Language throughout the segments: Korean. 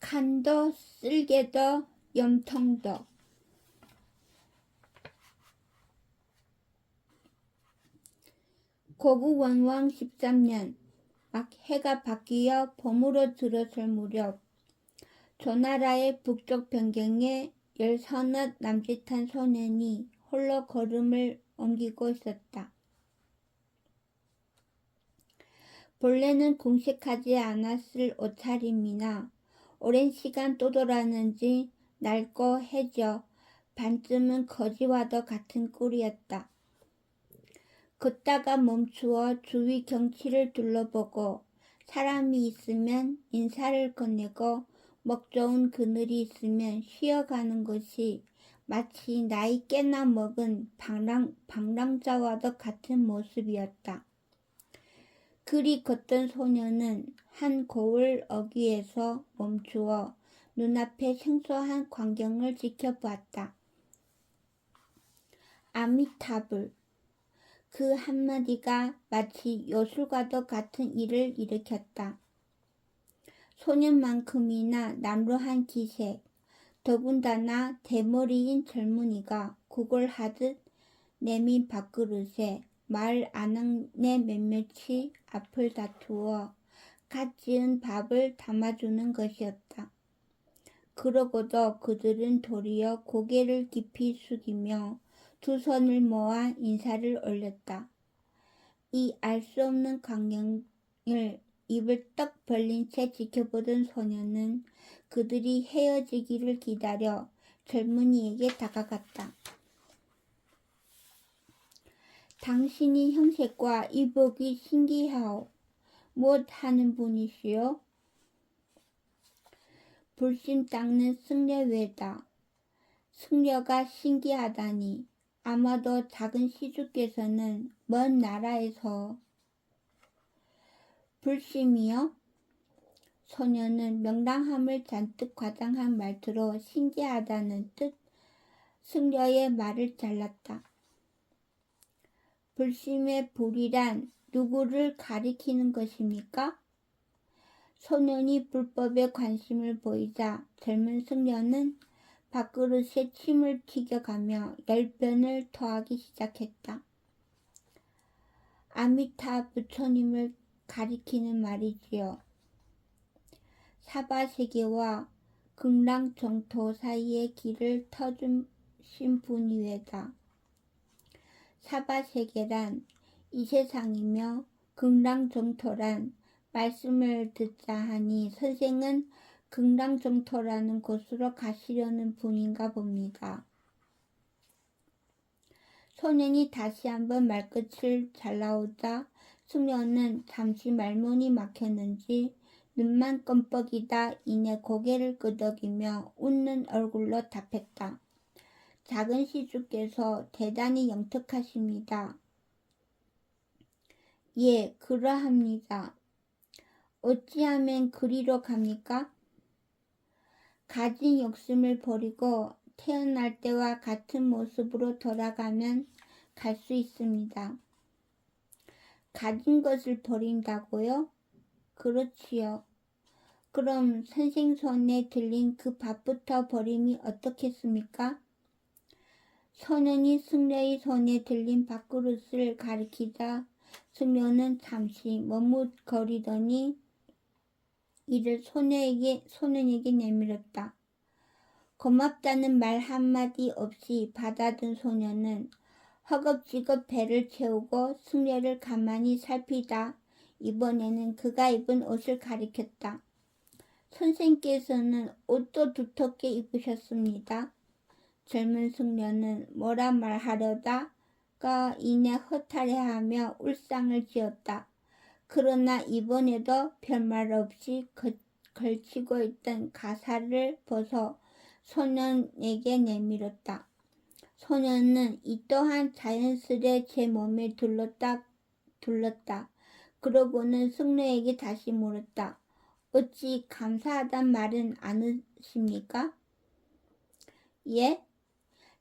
칸더 쓸개더 염통더. 고구원왕 13년 막 해가 바뀌어 봄으로 들어설 무렵 조나라의 북쪽 변경에 10서너 남짓한 소년이 홀로 걸음을 옮기고 있었다. 본래는 궁식하지 않았을 옷차림이나 오랜 시간 떠돌았는지 낡고 해져 반쯤은 거지와도 같은 꼴이었다. 걷다가 멈추어 주위 경치를 둘러보고 사람이 있으면 인사를 건네고 먹 좋은 그늘이 있으면 쉬어가는 것이 마치 나이 꽤나 먹은 방랑자와도 같은 모습이었다. 그리 걷던 소녀는 한 고을 어귀에서 멈추어 눈앞의 생소한 광경을 지켜보았다. 아미타불. 그 한마디가 마치 요술과도 같은 일을 일으켰다. 소년만큼이나 남루한 기색, 더군다나 대머리인 젊은이가 구걸하듯 내민 밥그릇에 말 안악내 몇몇이 앞을 다투어 갓 지은 밥을 담아주는 것이었다. 그러고도 그들은 도리어 고개를 깊이 숙이며 두 손을 모아 인사를 올렸다. 이 알 수 없는 광경을 입을 떡 벌린 채 지켜보던 소녀는 그들이 헤어지기를 기다려 젊은이에게 다가갔다. 당신이 형색과 이복이 신기하오. 무엇 하는 분이시오? 불심 닦는 승려외다. 승려가 신기하다니. 아마도 작은 시주께서는 먼 나라에서. 불심이요? 소녀는 명랑함을 잔뜩 과장한 말투로 신기하다는 뜻 승려의 말을 잘랐다. 불심의 불이란 누구를 가리키는 것입니까? 소년이 불법에 관심을 보이자 젊은 승려는 밥그릇에 침을 튀겨가며 열변을 토하기 시작했다. 아미타 부처님을 가리키는 말이지요. 사바세계와 극락정토 사이의 길을 터주신 분이외다. 사바세계란 이 세상이며 극락정토란 말씀을 듣자 하니 선생은 극락정토라는 곳으로 가시려는 분인가 봅니다. 소년이 다시 한번 말끝을 잘라오자 승려는 잠시 말문이 막혔는지 눈만 껌뻑이다 이내 고개를 끄덕이며 웃는 얼굴로 답했다. 작은 시주께서 대단히 영특하십니다. 예, 그러합니다. 어찌하면 그리로 갑니까? 가진 욕심을 버리고 태어날 때와 같은 모습으로 돌아가면 갈 수 있습니다. 가진 것을 버린다고요? 그렇지요. 그럼 선생 손에 들린 그 밥부터 버림이 어떻겠습니까? 소년이 승려의 손에 들린 밥그릇을 가리키자 승려는 잠시 머뭇거리더니 이를 소년에게 내밀었다. 고맙다는 말 한마디 없이 받아든 소년은 허겁지겁 배를 채우고 승려를 가만히 살피다 이번에는 그가 입은 옷을 가리켰다. 선생께서는 옷도 두텁게 입으셨습니다. 젊은 승려는 뭐라 말하려다가 이내 허탈해하며 울상을 지었다. 그러나 이번에도 별말 없이 걸치고 있던 가사를 벗어 소년에게 내밀었다. 소년은 이 또한 자연스레 제 몸에 둘렀다. 그러고는 승려에게 다시 물었다. 어찌 감사하단 말은 않으십니까? 예?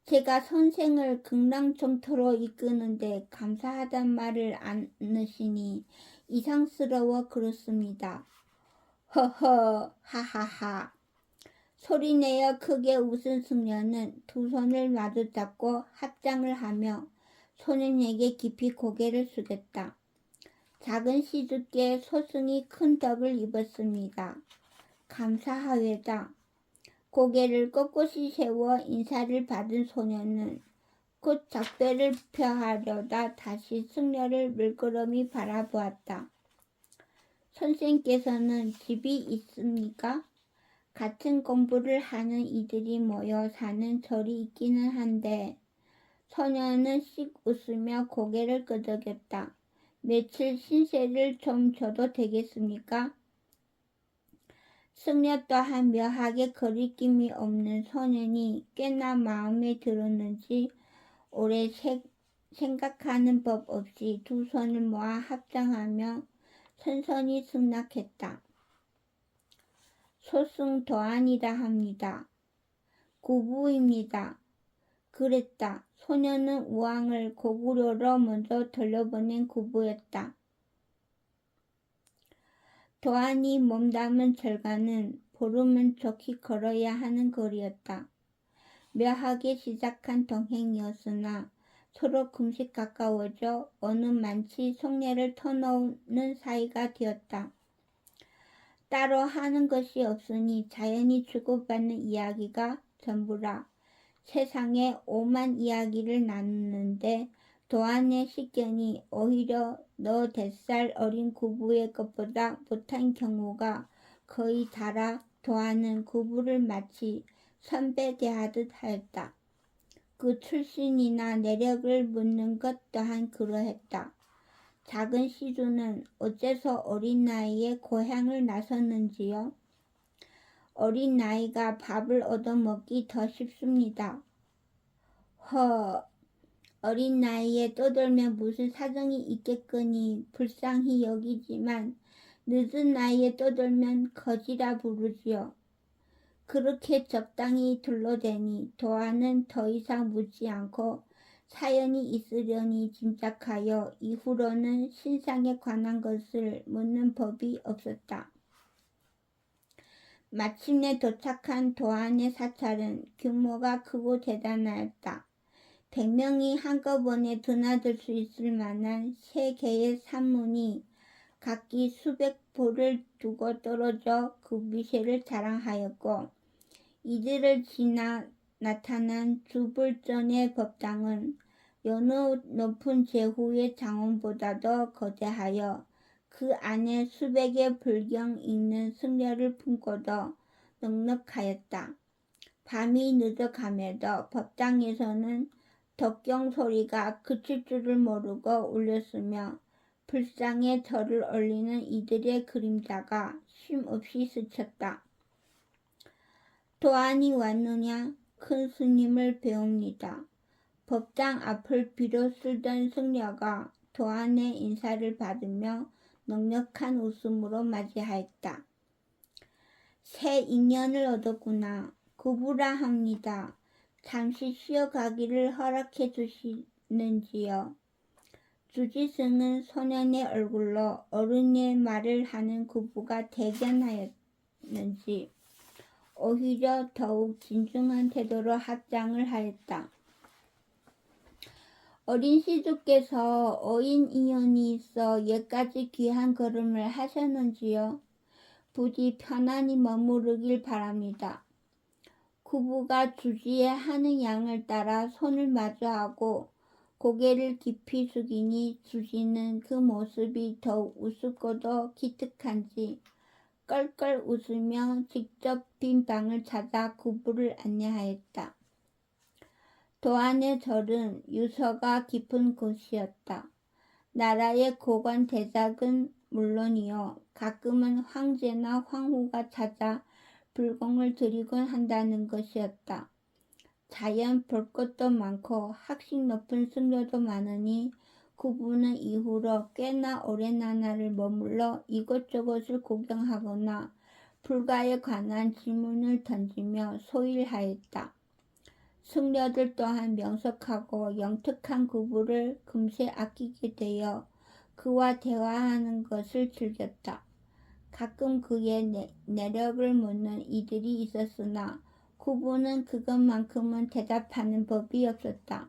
제가 선생을 극락정토로 이끄는데 감사하단 말을 않으시니 이상스러워 그렇습니다. 허허 하하하. 소리내어 크게 웃은 승려는 두 손을 마주 잡고 합장을 하며 소년에게 깊이 고개를 숙였다. 작은 시주께 소승이 큰 덕을 입었습니다. 감사하외다. 고개를 꼿꼿이 세워 인사를 받은 소년은 곧 작별을 표하려다 다시 승려를 물끄러미 바라보았다. 선생께서는 집이 있습니까? 같은 공부를 하는 이들이 모여 사는 절이 있기는 한데 소년은 씩 웃으며 고개를 끄덕였다. 며칠 신세를 좀 줘도 되겠습니까? 승려 또한 묘하게 거리낌이 없는 소년이 꽤나 마음에 들었는지 오래 생각하는 법 없이 두 손을 모아 합장하며 선선히 승낙했다. 소승 도안이라 합니다. 구부입니다. 그랬다. 소년은 우왕을 고구려로 먼저 돌려보낸 구부였다. 도안이 몸담은 절가는 보름은 좋게 걸어야 하는 거리였다. 묘하게 시작한 동행이었으나 서로 금세 가까워져 어느 만치 속내를 터놓는 사이가 되었다. 따로 하는 것이 없으니 자연히 주고받는 이야기가 전부라. 세상에 오만 이야기를 나누는데 도안의 식견이 오히려 너 4살 어린 구부의 것보다 못한 경우가 거의 다라 도안은 구부를 마치 선배 대하듯 하였다. 그 출신이나 내력을 묻는 것 또한 그러했다. 작은 시주는 어째서 어린 나이에 고향을 나섰는지요? 어린 나이가 밥을 얻어먹기 더 쉽습니다. 어린 나이에 떠들면 무슨 사정이 있겠거니 불쌍히 여기지만 늦은 나이에 떠들면 거지라 부르지요. 그렇게 적당히 둘러대니 도안은 더 이상 묻지 않고 사연이 있으려니 짐작하여 이후로는 신상에 관한 것을 묻는 법이 없었다. 마침내 도착한 도안의 사찰은 규모가 크고 대단하였다. 100명이 한꺼번에 드나들 수 있을 만한 3개의 산문이 각기 수백 보를 두고 떨어져 그 미세를 자랑하였고 이들을 지나 나타난 주불전의 법당은 여느 높은 제후의 장원보다도 거대하여 그 안에 수백의 불경 읽는 승려를 품고도 넉넉하였다. 밤이 늦어감에도 법당에서는 덕경 소리가 그칠 줄을 모르고 울렸으며 불상에 절을 올리는 이들의 그림자가 쉼없이 스쳤다. 도안이 왔느냐? 큰 스님을 배웁니다. 법당 앞을 비로 쓸던 승려가 도안의 인사를 받으며 넉넉한 웃음으로 맞이하였다. 새 인연을 얻었구나. 구부라 합니다. 잠시 쉬어가기를 허락해 주시는지요. 주지승은 소년의 얼굴로 어른의 말을 하는 구부가 대견하였는지 오히려 더욱 진중한 태도로 합장을 하였다. 어린 시주께서 어인 인연이 있어 여기까지 귀한 걸음을 하셨는지요. 부디 편안히 머무르길 바랍니다. 구부가 주지의 하는 양을 따라 손을 마주하고 고개를 깊이 숙이니 주지는 그 모습이 더욱 우습고도 기특한지 껄껄 웃으며 직접 빈 방을 찾아 구부를 안내하였다. 도안의 절은 유서가 깊은 곳이었다. 나라의 고관 대작은 물론이요 가끔은 황제나 황후가 찾아 불공을 드리곤 한다는 것이었다. 자연 볼 것도 많고 학식 높은 승려도 많으니 구부는 이후로 꽤나 오랜 나날을 머물러 이곳저곳을 구경하거나 불가에 관한 질문을 던지며 소일하였다. 승려들 또한 명석하고 영특한 구부를 금세 아끼게 되어 그와 대화하는 것을 즐겼다. 가끔 그의 내력을 묻는 이들이 있었으나 구부는 그것만큼은 대답하는 법이 없었다.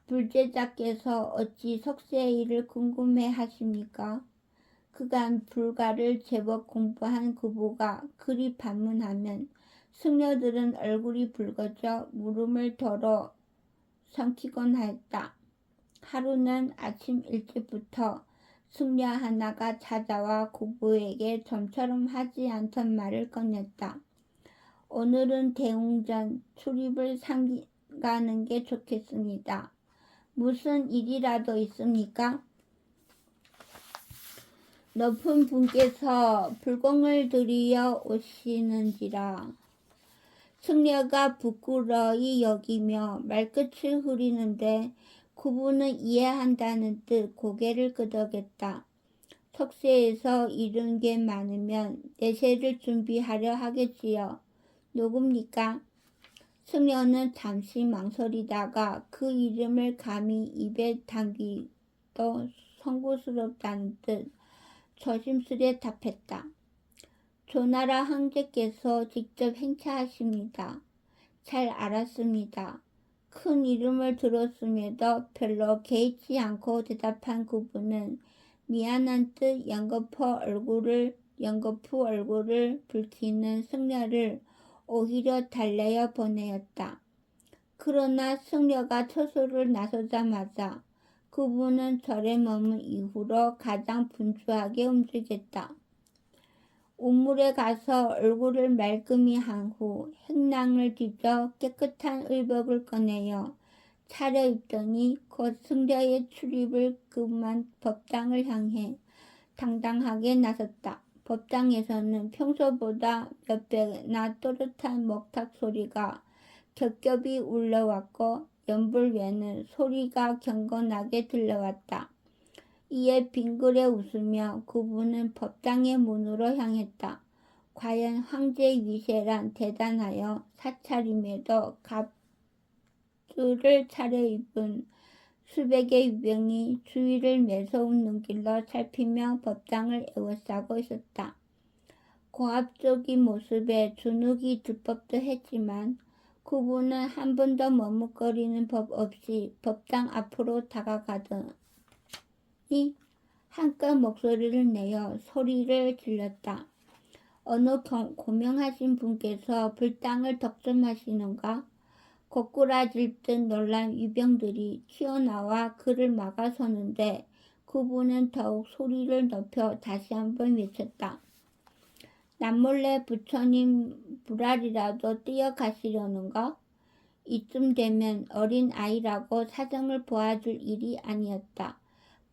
불제자께서 어찌 석쇠의 일을 궁금해 하십니까? 그간 불가를 제법 공부한 구부가 그리 반문하면 승려들은 얼굴이 붉어져 물음을 덜어 삼키곤 하였다. 하루는 아침 일찍부터 승려 하나가 찾아와 구부에게 좀처럼 하지 않던 말을 꺼냈다. 오늘은 대웅전 출입을 삼가는 게 좋겠습니다. 무슨 일이라도 있습니까? 높은 분께서 불공을 들이어 오시는지라. 승려가 부끄러이 여기며 말끝을 흐리는데 구부는 이해한다는 듯 고개를 끄덕였다. 석쇠에서 이룬 게 많으면 내세를 준비하려 하겠지요. 누굽니까? 승려는 잠시 망설이다가 그 이름을 감히 입에 당기도 송구스럽다는 듯 조심스레 답했다. 조나라 황제께서 직접 행차하십니다. 잘 알았습니다. 큰 이름을 들었음에도 별로 개의치 않고 대답한 구부는 미안한 듯 연거푸 얼굴을 붉히는 승려를 오히려 달래어 보내었다. 그러나 승려가 처소를 나서자마자 구부는 절에 머문 이후로 가장 분주하게 움직였다. 우물에 가서 얼굴을 말끔히 한 후 행랑을 뒤져 깨끗한 의복을 꺼내어 차려입더니 곧 승려의 출입을 급한 법당을 향해 당당하게 나섰다. 법당에서는 평소보다 몇 배나 또렷한 목탁 소리가 겹겹이 울려왔고 연불 외는 소리가 경건하게 들려왔다. 이에 빙그레 웃으며 구부는 법당의 문으로 향했다. 과연 황제의 위세란 대단하여 사찰임에도 갑주를 차려입은 수백의 유병이 주위를 매서운 눈길로 살피며 법당을 에워싸고 있었다. 고압적인 모습에 주눅이 들 법도 했지만 구부는 한 번도 머뭇거리는 법 없이 법당 앞으로 다가가더니 한껏 목소리를 내어 소리를 질렀다. 어느 고명하신 분께서 불당을 덕점하시는가? 고꾸라질 듯 놀란 위병들이 튀어나와 그를 막아서는데 구부는 더욱 소리를 높여 다시 한번 외쳤다. 남몰래 부처님 불알이라도 뛰어가시려는가? 이쯤 되면 어린 아이라고 사정을 보아줄 일이 아니었다.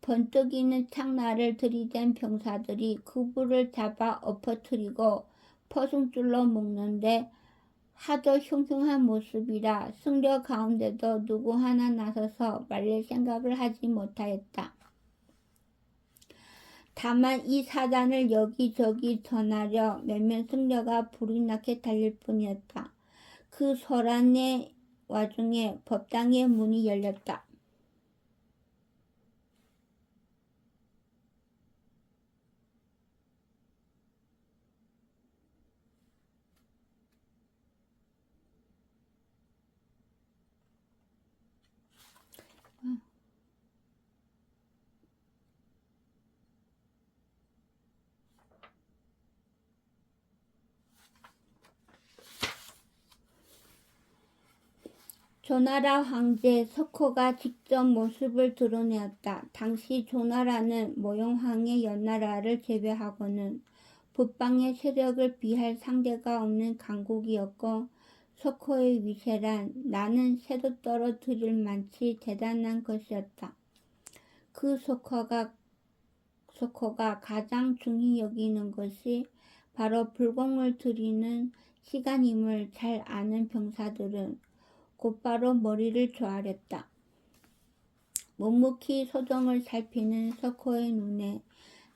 번뜩이는 창날을 들이댄 병사들이 구부를 잡아 엎어뜨리고 포승줄로 묶는데 하도 흉흉한 모습이라 승려 가운데도 누구 하나 나서서 말릴 생각을 하지 못하였다. 다만 이 사단을 여기저기 전하려 몇몇 승려가 불이 나게 달릴 뿐이었다. 그 소란의 와중에 법당의 문이 열렸다. 조나라 황제 석호가 직접 모습을 드러내었다. 당시 조나라는 모용황의 연나라를 제외하고는 북방의 세력을 비할 상대가 없는 강국이었고 석호의 위세란 나는 새도 떨어뜨릴 만치 대단한 것이었다. 그 석호가 가장 중히 여기는 것이 바로 불공을 들이는 시간임을 잘 아는 병사들은 곧바로 머리를 조아렸다. 묵묵히 소정을 살피는 석호의 눈에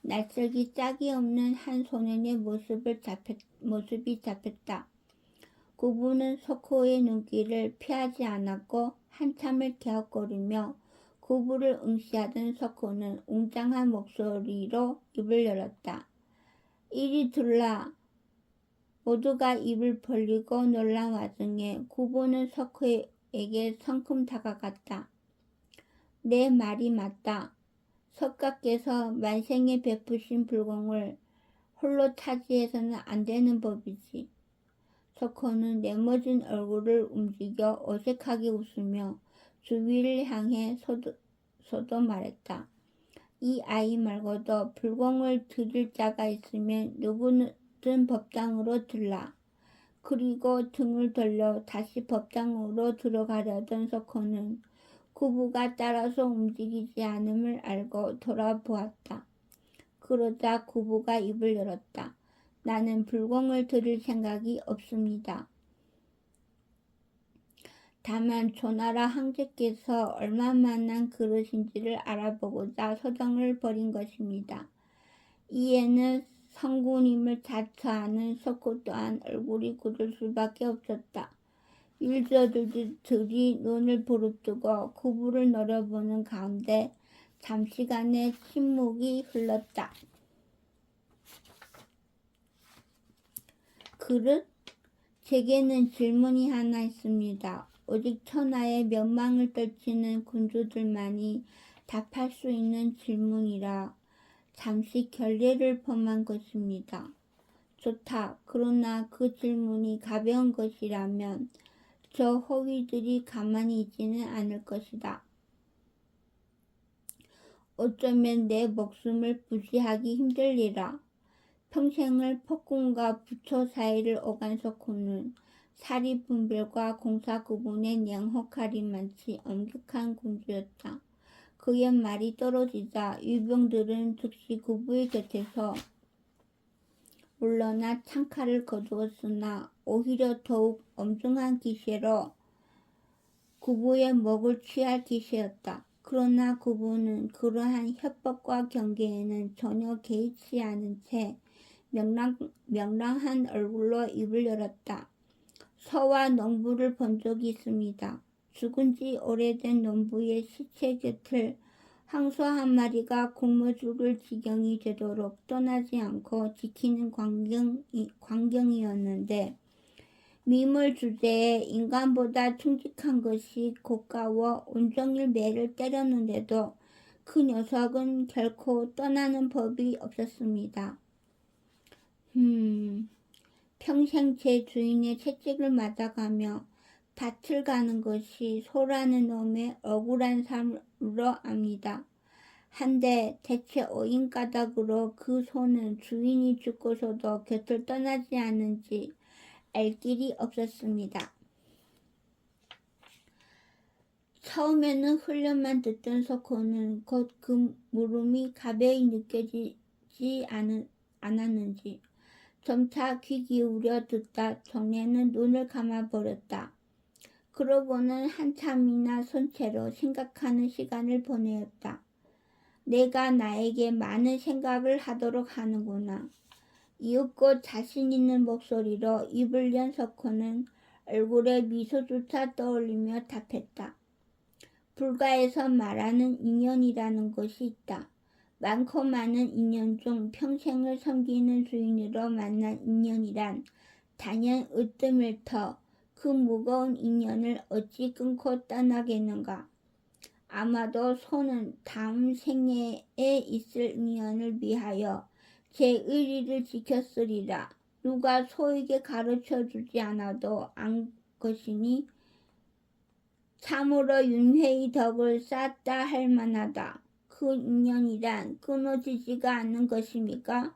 낯설기 짝이 없는 한 소년의 모습이 잡혔다. 구부는 석호의 눈길을 피하지 않았고 한참을 갸웃거리며 구부를 응시하던 석호는 웅장한 목소리로 입을 열었다. 이리 둘라. 모두가 입을 벌리고 놀란 와중에 구보는 석호에게 성큼 다가갔다. 내 말이 맞다. 석가께서 만생에 베푸신 불공을 홀로 차지해서는 안 되는 법이지. 석호는 내모진 얼굴을 움직여 어색하게 웃으며 주위를 향해 서도 말했다. 이 아이 말고도 불공을 드릴 자가 있으면 누구든 법당으로 들라. 그리고 등을 돌려 다시 법당으로 들어가려던 석호는 구부가 따라서 움직이지 않음을 알고 돌아보았다. 그러자 구부가 입을 열었다. 나는 불공을 드릴 생각이 없습니다. 다만 조나라 황제께서 얼마만한 그릇인지를 알아보고자 소정을 벌인 것입니다. 이에는 성군임을 자처하는 석호 또한 얼굴이 굳을 수밖에 없었다. 일저들이 눈을 부릅뜨고 구부를 노려보는 가운데 잠시간의 침묵이 흘렀다. 그릇? 제게는 질문이 하나 있습니다. 오직 천하의 명망을 떨치는 군주들만이 답할 수 있는 질문이라 잠시 결례를 범한 것입니다. 좋다. 그러나 그 질문이 가벼운 것이라면 저 호위들이 가만히 있지는 않을 것이다. 어쩌면 내 목숨을 부지하기 힘들리라. 평생을 폭군과 부처 사이를 오간 석호는 사리분별과 공사구분에 냉혹하리만치 엄격한 군주였다. 그의 말이 떨어지자 유병들은 즉시 구부의 곁에서 물러나 창칼을 거두었으나 오히려 더욱 엄중한 기세로 구부의 목을 취할 기세였다. 그러나 구부는 그러한 협박과 경계에는 전혀 개의치 않은 채 명랑한 얼굴로 입을 열었다. 서와 농부를 본 적이 있습니다. 죽은 지 오래된 농부의 시체 곁을 황소 한 마리가 굶어 죽을 지경이 되도록 떠나지 않고 지키는 광경이었는데 미물 주제에 인간보다 충직한 것이 고가워 온종일 매를 때렸는데도 그 녀석은 결코 떠나는 법이 없었습니다. 평생 제 주인의 채찍을 맞아가며 밭을 가는 것이 소라는 놈의 억울한 삶으로 압니다. 한데 대체 어인가닥으로 그 소는 주인이 죽고서도 곁을 떠나지 않는지 알 길이 없었습니다. 처음에는 훈련만 듣던 석호는 곧 그 물음이 가벼이 느껴지지 않았는지 점차 귀 기울여 듣다 정례는 눈을 감아버렸다. 그러고는 한참이나 손채로 생각하는 시간을 보내었다. 내가 나에게 많은 생각을 하도록 하는구나. 이윽고 자신 있는 목소리로 입을 연 석호는 얼굴에 미소조차 떠올리며 답했다. 불가에서 말하는 인연이라는 것이 있다. 많고 많은 인연 중 평생을 섬기는 주인으로 만난 인연이란 단연 으뜸일터 그 무거운 인연을 어찌 끊고 떠나겠는가. 아마도 소는 다음 생애에 있을 인연을 위하여 제 의리를 지켰으리라. 누가 소에게 가르쳐주지 않아도 안 것이니 참으로 윤회의 덕을 쌓았다 할 만하다. 그 인연이란 끊어지지가 않는 것입니까?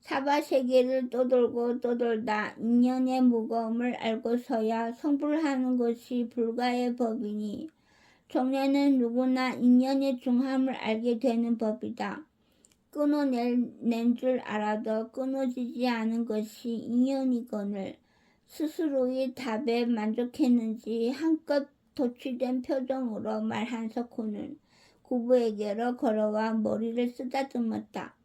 사바세계를 떠돌고 떠돌다 인연의 무거움을 알고서야 성불하는 것이 불가의 법이니 정례는 누구나 인연의 중함을 알게 되는 법이다. 끊어낸 줄 알아도 끊어지지 않은 것이 인연이거늘 스스로의 답에 만족했는지 한껏 도취된 표정으로 말한 석호는 구부에게로 걸어와 머리를 쓰다듬었다.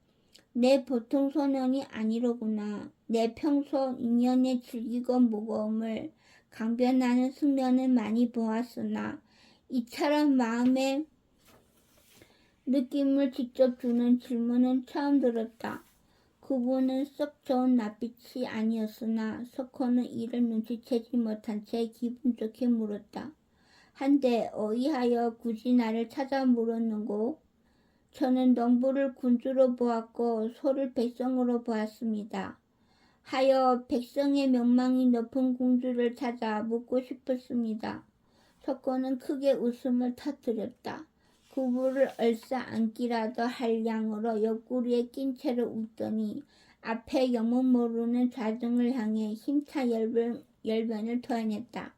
내 보통 소년이 아니로구나. 내 평소 인연의 질기고 무거움을 강변하는 승려는 많이 보았으나 이처럼 마음의 느낌을 직접 주는 질문은 처음 들었다. 그분은 썩 좋은 낯빛이 아니었으나 석호는 이를 눈치채지 못한 채 기분 좋게 물었다. 한데 어이하여 굳이 나를 찾아 물었는고? 저는 농부를 군주로 보았고 소를 백성으로 보았습니다. 하여 백성의 명망이 높은 공주를 찾아 묻고 싶었습니다. 석호는 크게 웃음을 터뜨렸다. 구부를 얼싸 안기라도 할 양으로 옆구리에 낀 채로 웃더니 앞에 영문 모르는 좌등을 향해 힘차 열변을 토해냈다.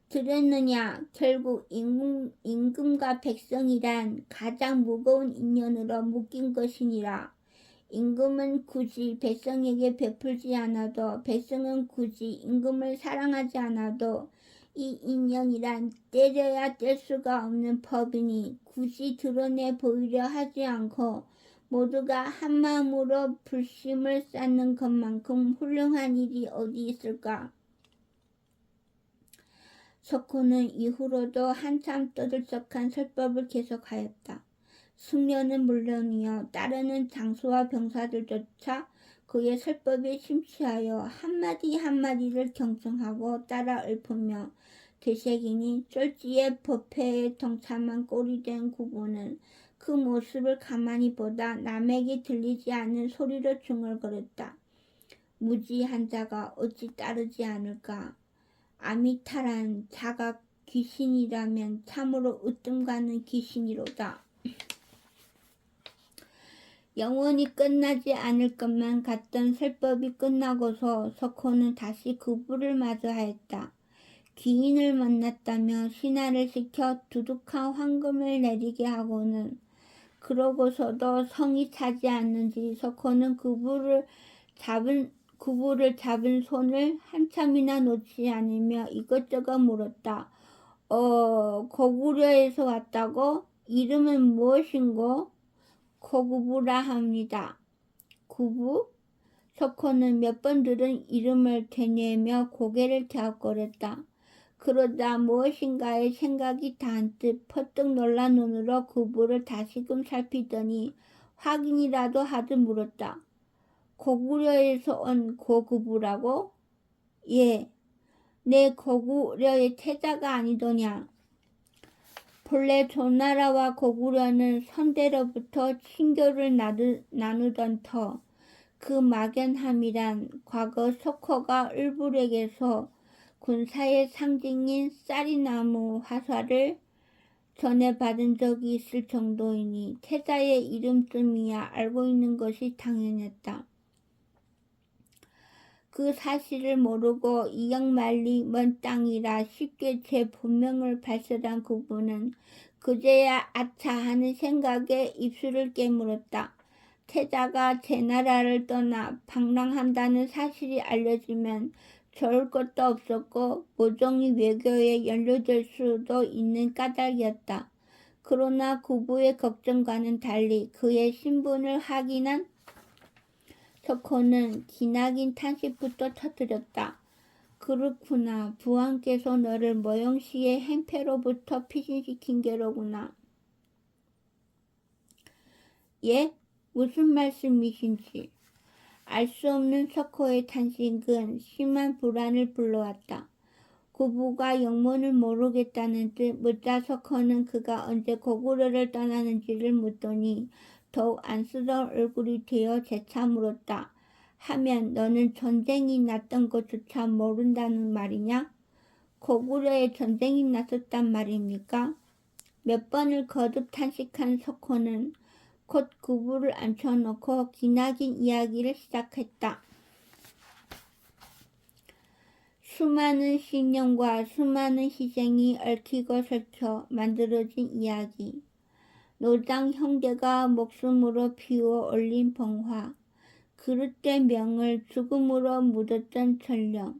들었느냐? 결국 임금과 백성이란 가장 무거운 인연으로 묶인 것이니라. 임금은 굳이 백성에게 베풀지 않아도 백성은 굳이 임금을 사랑하지 않아도 이 인연이란 때려야 뗄 수가 없는 법이니 굳이 드러내 보이려 하지 않고 모두가 한마음으로 불심을 쌓는 것만큼 훌륭한 일이 어디 있을까? 석호는 이후로도 한참 떠들썩한 설법을 계속하였다. 승려는 물론이요 따르는 장수와 병사들조차 그의 설법에 심취하여 한마디 한마디를 경청하고 따라 읊으며 되새기니 쫄지의 법회에 동참한 꼴이 된 구부는 그 모습을 가만히 보다 남에게 들리지 않는 소리로 중얼거렸다. 무지한 자가 어찌 따르지 않을까? 아미타란 자가 귀신이라면 참으로 으뜸가는 귀신이로다. 영원히 끝나지 않을 것만 같던 설법이 끝나고서 석호는 다시 구부를 마주하였다. 귀인을 만났다며 신하를 시켜 두둑한 황금을 내리게 하고는 그러고서도 성이 차지 않는지 석호는 구부를 잡은 손을 한참이나 놓지 않으며 이것저것 물었다. 고구려에서 왔다고? 이름은 무엇인고? 고구부라 합니다. 구부? 석호는 몇 번 들은 이름을 되뇌며 고개를 갸웃거렸다. 그러다 무엇인가의 생각이 단뜻 퍼뜩 놀란 눈으로 구부를 다시금 살피더니 확인이라도 하듯 물었다. 고구려에서 온 고구부라고? 예, 내 고구려의 태자가 아니더냐. 본래 조나라와 고구려는 선대로부터 친교를 나누던 터 그 막연함이란 과거 석호가 을불에게서 군사의 상징인 쌀이나무 화살을 전해 받은 적이 있을 정도이니 태자의 이름쯤이야 알고 있는 것이 당연했다. 그 사실을 모르고 이역만리 먼 땅이라 쉽게 제 본명을 발설한 그분은 그제야 아차 하는 생각에 입술을 깨물었다. 태자가 제 나라를 떠나 방랑한다는 사실이 알려지면 좋을 것도 없었고 모종이 외교에 연루될 수도 있는 까닭이었다. 그러나 구부의 걱정과는 달리 그의 신분을 확인한 석호는 기나긴 탄식부터 터뜨렸다. 그렇구나. 부왕께서 너를 모용시의 행패로부터 피신시킨 게로구나. 예? 무슨 말씀이신지. 알 수 없는 석호의 탄식은 심한 불안을 불러왔다. 구부가 영문을 모르겠다는 듯 묻자 석호는 그가 언제 고구려를 떠나는지를 묻더니 더욱 안쓰러운 얼굴이 되어 재차 물었다. 하면 너는 전쟁이 났던 것조차 모른다는 말이냐? 고구려에 전쟁이 났었단 말입니까? 몇 번을 거듭 탄식한 석호는 곧 구부를 앉혀놓고 기나긴 이야기를 시작했다. 수많은 신념과 수많은 희생이 얽히고 설켜 만들어진 이야기. 노장 형제가 목숨으로 피워 올린 봉화, 그릇된 명을 죽음으로 묻었던 전령,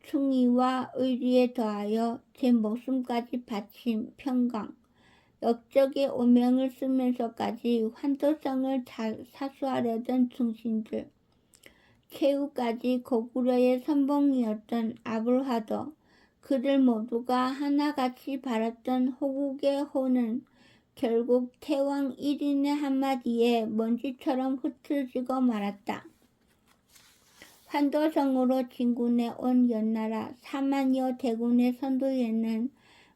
충의와 의리에 더하여 제 목숨까지 바친 평강, 역적의 오명을 쓰면서까지 환토성을 사수하려던 충신들, 최후까지 고구려의 선봉이었던 아불화도, 그들 모두가 하나같이 바랐던 호국의 호는 결국 태왕 1인의 한마디에 먼지처럼 흩어지고 말았다. 환도성으로 진군해 온 연나라 사만여 대군의 선두에는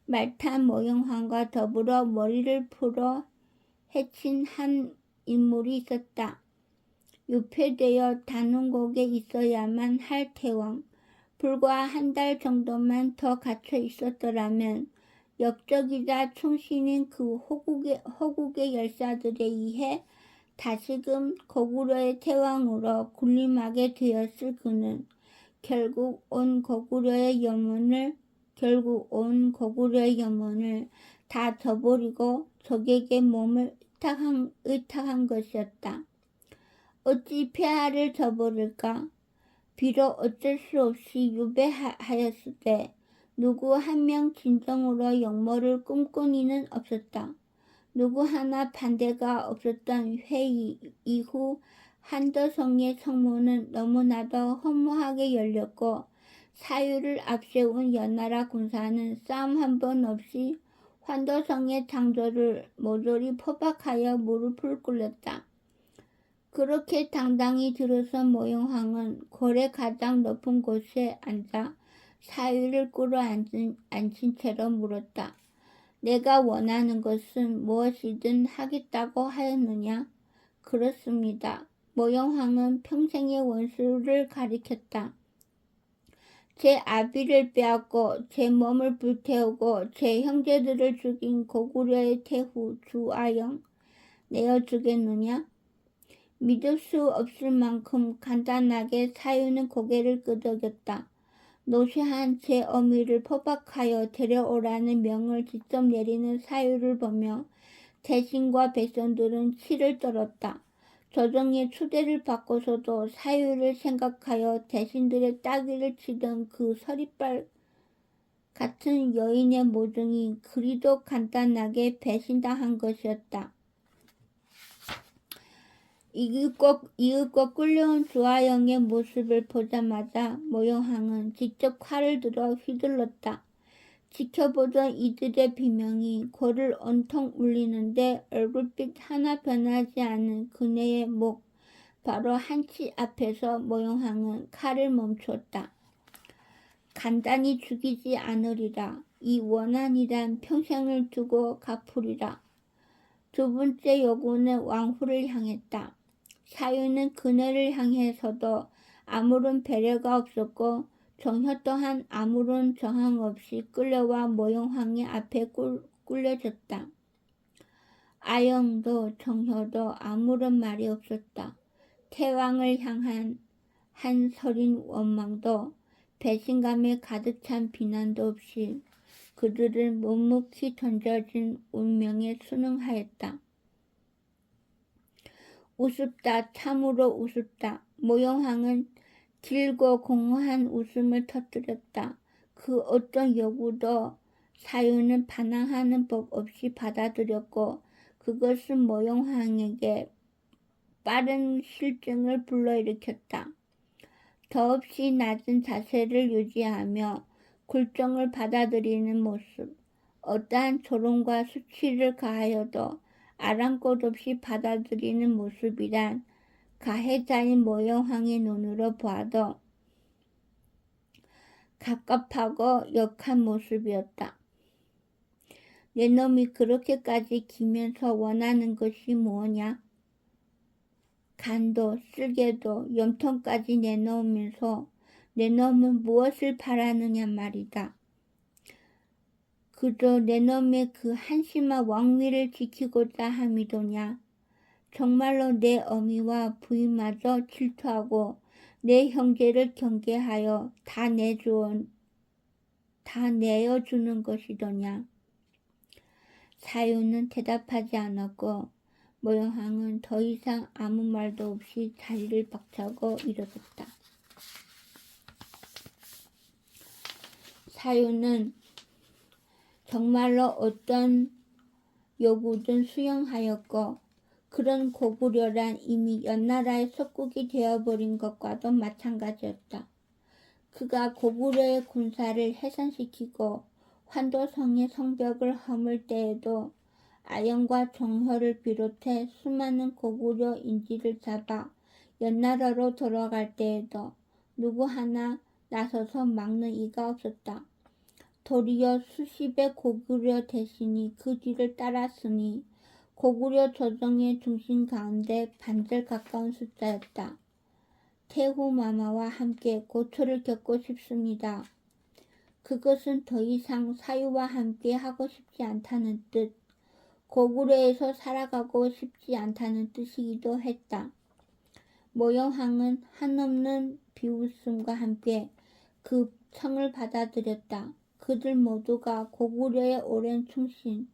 말탄 모영황과 더불어 머리를 풀어 해친 한 인물이 있었다. 유폐되어 단원곡에 있어야만 할 태왕. 불과 한 달 정도만 더 갇혀 있었더라면 역적이자 충신인 그 호국의 열사들에 의해 다시금 고구려의 태왕으로 군림하게 되었을 그는 결국 온 고구려의 염원을 다 저버리고 적에게 몸을 의탁한 것이었다. 어찌 폐하를 저버릴까? 비록 어쩔 수 없이 유배하였을 때 누구 한 명 진정으로 역모를 꿈꾼 이는 없었다. 누구 하나 반대가 없었던 회의 이후 한도성의 성문은 너무나도 허무하게 열렸고 사유를 앞세운 연나라 군사는 싸움 한 번 없이 환도성의 장조를 모조리 포박하여 무릎을 꿇렸다. 그렇게 당당히 들어선 모영황은 궐의 가장 높은 곳에 앉아 사위를 꿇어앉힌 채로 물었다. 내가 원하는 것은 무엇이든 하겠다고 하였느냐? 그렇습니다. 모영황은 평생의 원수를 가리켰다. 제 아비를 빼앗고 제 몸을 불태우고 제 형제들을 죽인 고구려의 태후 주아영 내어주겠느냐? 믿을 수 없을 만큼 간단하게 사유는 고개를 끄덕였다. 노쇠한 제 어미를 포박하여 데려오라는 명을 직접 내리는 사유를 보며 대신과 백성들은 치를 떨었다. 조정의 추대를 받고서도 사유를 생각하여 대신들의 따귀를 치던 그 서리빨 같은 여인의 모종이 그리도 간단하게 배신당한 것이었다. 이윽고 끌려온 주아영의 모습을 보자마자 모영황은 직접 칼을 들어 휘둘렀다. 지켜보던 이들의 비명이 골을 온통 울리는데 얼굴빛 하나 변하지 않은 그네의 목 바로 한치 앞에서 모영황은 칼을 멈추었다. 간단히 죽이지 않으리라. 이 원한이란 평생을 두고 갚으리라. 두 번째 요구는 왕후를 향했다. 사유는 그네를 향해서도 아무런 배려가 없었고 정효 또한 아무런 저항 없이 끌려와 모영황의 앞에 꿀려졌다. 아영도 정효도 아무런 말이 없었다. 태왕을 향한 한 서린 원망도 배신감에 가득 찬 비난도 없이 그들은 묵묵히 던져진 운명에 순응하였다. 우습다. 참으로 우습다. 모영황은 길고 공허한 웃음을 터뜨렸다. 그 어떤 요구도 사유는 반항하는 법 없이 받아들였고 그것은 모영황에게 빠른 실증을 불러일으켰다. 더없이 낮은 자세를 유지하며 굴종을 받아들이는 모습, 어떠한 조롱과 수치를 가하여도 아랑곳 없이 받아들이는 모습이란 가해자인 모영황의 눈으로 보아도 갑갑하고 역한 모습이었다. 내 놈이 그렇게까지 기면서 원하는 것이 무엇냐? 간도 쓸개도 염통까지 내놓으면서 내 놈은 무엇을 바라느냐 말이다. 그저 내 놈의 그 한심한 왕위를 지키고자 함이더냐. 정말로 내 어미와 부인마저 질투하고 내 형제를 경계하여 다 내어주는 것이더냐. 사유는 대답하지 않았고 모영황은 더 이상 아무 말도 없이 자리를 박차고 일어섰다. 사유는 정말로 어떤 요구든 수용하였고 그런 고구려란 이미 연나라의 속국이 되어버린 것과도 마찬가지였다. 그가 고구려의 군사를 해산시키고 환도성의 성벽을 허물 때에도 아영과 정효를 비롯해 수많은 고구려 인지를 잡아 연나라로 돌아갈 때에도 누구 하나 나서서 막는 이가 없었다. 도리어 수십의 고구려 대신이 그 뒤를 따랐으니 고구려 조정의 중심 가운데 반절 가까운 숫자였다. 태후마마와 함께 고초를 겪고 싶습니다. 그것은 더 이상 사유와 함께 하고 싶지 않다는 뜻, 고구려에서 살아가고 싶지 않다는 뜻이기도 했다. 모영항은 한없는 비웃음과 함께 그 청을 받아들였다. 그들 모두가 고구려의 오랜 충신,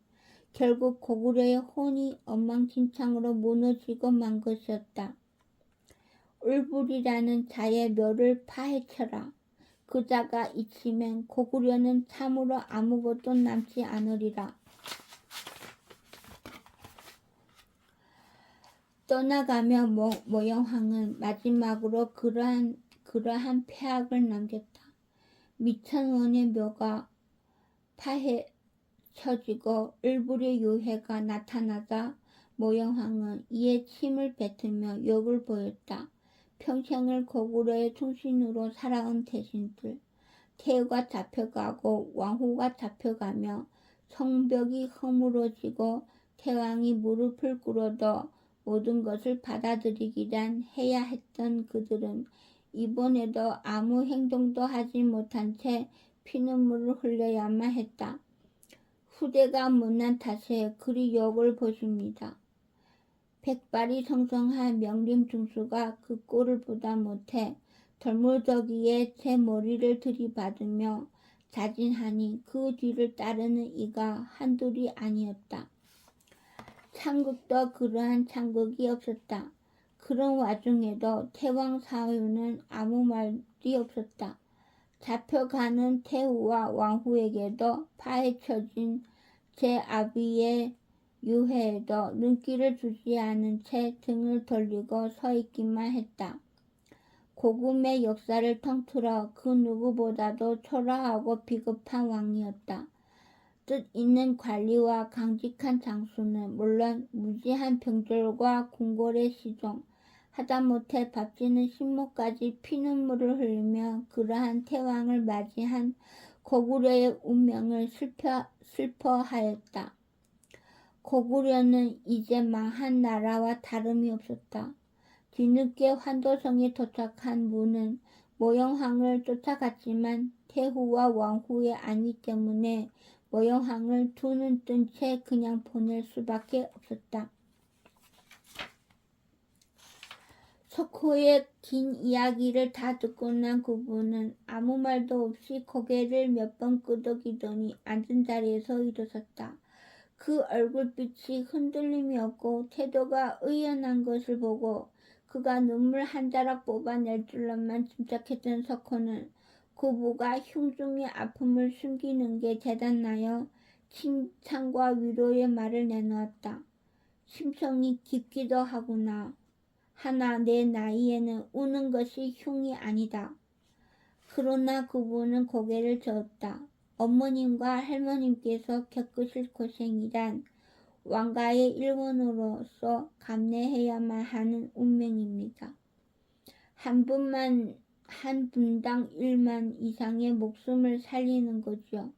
결국 고구려의 혼이 엉망진창으로 무너지고 만 것이었다. 울불이라는 자의 묘를 파헤쳐라. 그 자가 잊히면 고구려는 참으로 아무것도 남지 않으리라. 떠나가며 모영황은 마지막으로 그러한 폐악을 남겼다. 미천원의 묘가 파헤쳐지고 을불의 유해가 나타나자 모영황은 이에 침을 뱉으며 욕을 보였다. 평생을 고구려의 충신으로 살아온 대신들, 태후가 잡혀가고 왕후가 잡혀가며 성벽이 허물어지고 태왕이 무릎을 꿇어도 모든 것을 받아들이기란 해야 했던 그들은 이번에도 아무 행동도 하지 못한 채 피눈물을 흘려야만 했다. 후대가 못난 탓에 그리 욕을 보십니다. 백발이 성성한 명림중수가 그 꼴을 보다 못해 덜물더기에 제 머리를 들이받으며 자진하니 그 뒤를 따르는 이가 한둘이 아니었다. 창극도 그러한 창극이 없었다. 그런 와중에도 태왕 사유는 아무 말이 없었다. 잡혀가는 태후와 왕후에게도 파헤쳐진 제 아비의 유해에도 눈길을 주지 않은 채 등을 돌리고 서 있기만 했다. 고금의 역사를 통틀어 그 누구보다도 초라하고 비겁한 왕이었다. 뜻 있는 관리와 강직한 장수는 물론 무지한 병졸과 궁궐의 시종, 하다못해 밥지는 신모까지 피눈물을 흘리며 그러한 태왕을 맞이한 고구려의 운명을 슬퍼하였다. 고구려는 이제 망한 나라와 다름이 없었다. 뒤늦게 환도성에 도착한 무는 모영황을 쫓아갔지만 태후와 왕후의 안위 때문에 모영황을 두 눈 뜬 채 그냥 보낼 수밖에 없었다. 석호의 긴 이야기를 다 듣고 난 구부는 아무 말도 없이 고개를 몇 번 끄덕이더니 앉은 자리에서 일어섰다. 그 얼굴빛이 흔들림이 없고 태도가 의연한 것을 보고 그가 눈물 한 자락 뽑아낼 줄로만 짐작했던 석호는 구부가 흉중의 아픔을 숨기는 게 대단하여 칭찬과 위로의 말을 내놓았다. 심성이 깊기도 하구나. 하나 내 나이에는 우는 것이 흉이 아니다. 그러나 구부는 고개를 저었다. 어머님과 할머님께서 겪으실 고생이란 왕가의 일원으로서 감내해야만 하는 운명입니다. 한 분당 1만 이상의 목숨을 살리는 거죠.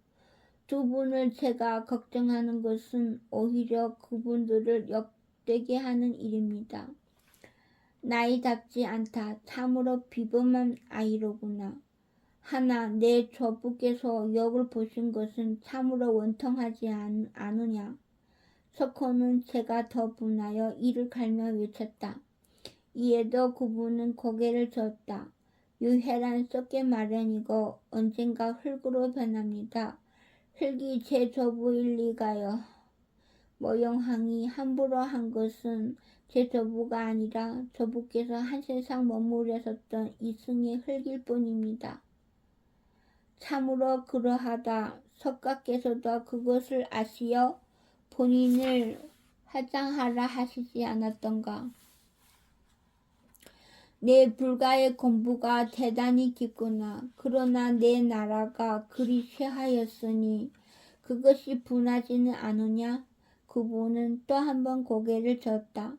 두 분을 제가 걱정하는 것은 오히려 그분들을 욕되게 하는 일입니다. 나이답지 않다. 참으로 비범한 아이로구나. 하나 내 조부께서 욕을 보신 것은 참으로 원통하지 않으냐. 석호는 제가 더 분하여 이를 갈며 외쳤다. 이에도 구부는 고개를 저었다. 유해란 썩게 마련이고 언젠가 흙으로 변합니다. 흙이 제 조부일 리가요. 모영황이 함부로 한 것은 제 조부가 아니라 조부께서 한 세상 머무르셨던 이승의 흙일 뿐입니다. 참으로 그러하다. 석가께서도 그것을 아시어 본인을 화장하라 하시지 않았던가. 내 불가의 공부가 대단히 깊구나. 그러나 내 나라가 그리 쇠하였으니 그것이 분하지는 않으냐? 그분은 또 한 번 고개를 젓다.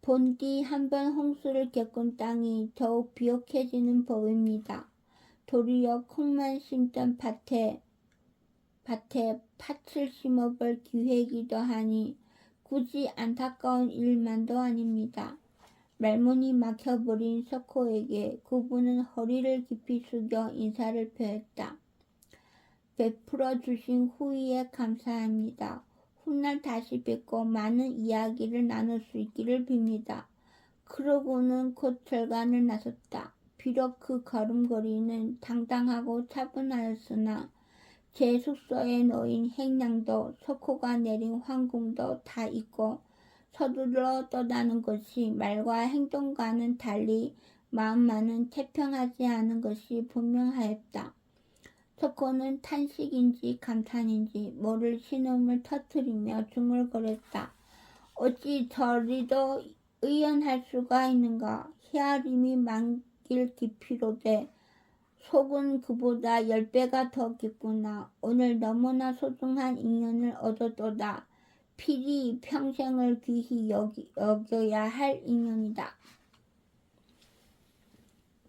본디 한번 홍수를 겪은 땅이 더욱 비옥해지는 법입니다. 도리어 콩만 심던 밭에 팥을 심어볼 기회이기도 하니 굳이 안타까운 일만도 아닙니다. 말문이 막혀버린 석호에게 그분은 허리를 깊이 숙여 인사를 표했다. 베풀어 주신 후의에 감사합니다. 훗날 다시 뵙고 많은 이야기를 나눌 수 있기를 빕니다. 그러고는 곧 절간을 나섰다. 비록 그 걸음걸이는 당당하고 차분하였으나 제 숙소에 놓인 행량도 석호가 내린 황궁도 다 잊고 서둘러 떠나는 것이 말과 행동과는 달리 마음만은 태평하지 않은 것이 분명하였다. 석호는 탄식인지 감탄인지 모를 신음을 터뜨리며 중얼거렸다. 어찌 저리도 의연할 수가 있는가. 헤아림이 만길 깊이로되 속은 그보다 10배가 더 깊구나. 오늘 너무나 소중한 인연을 얻었도다. 필히 평생을 귀히 여겨야 할 인연이다.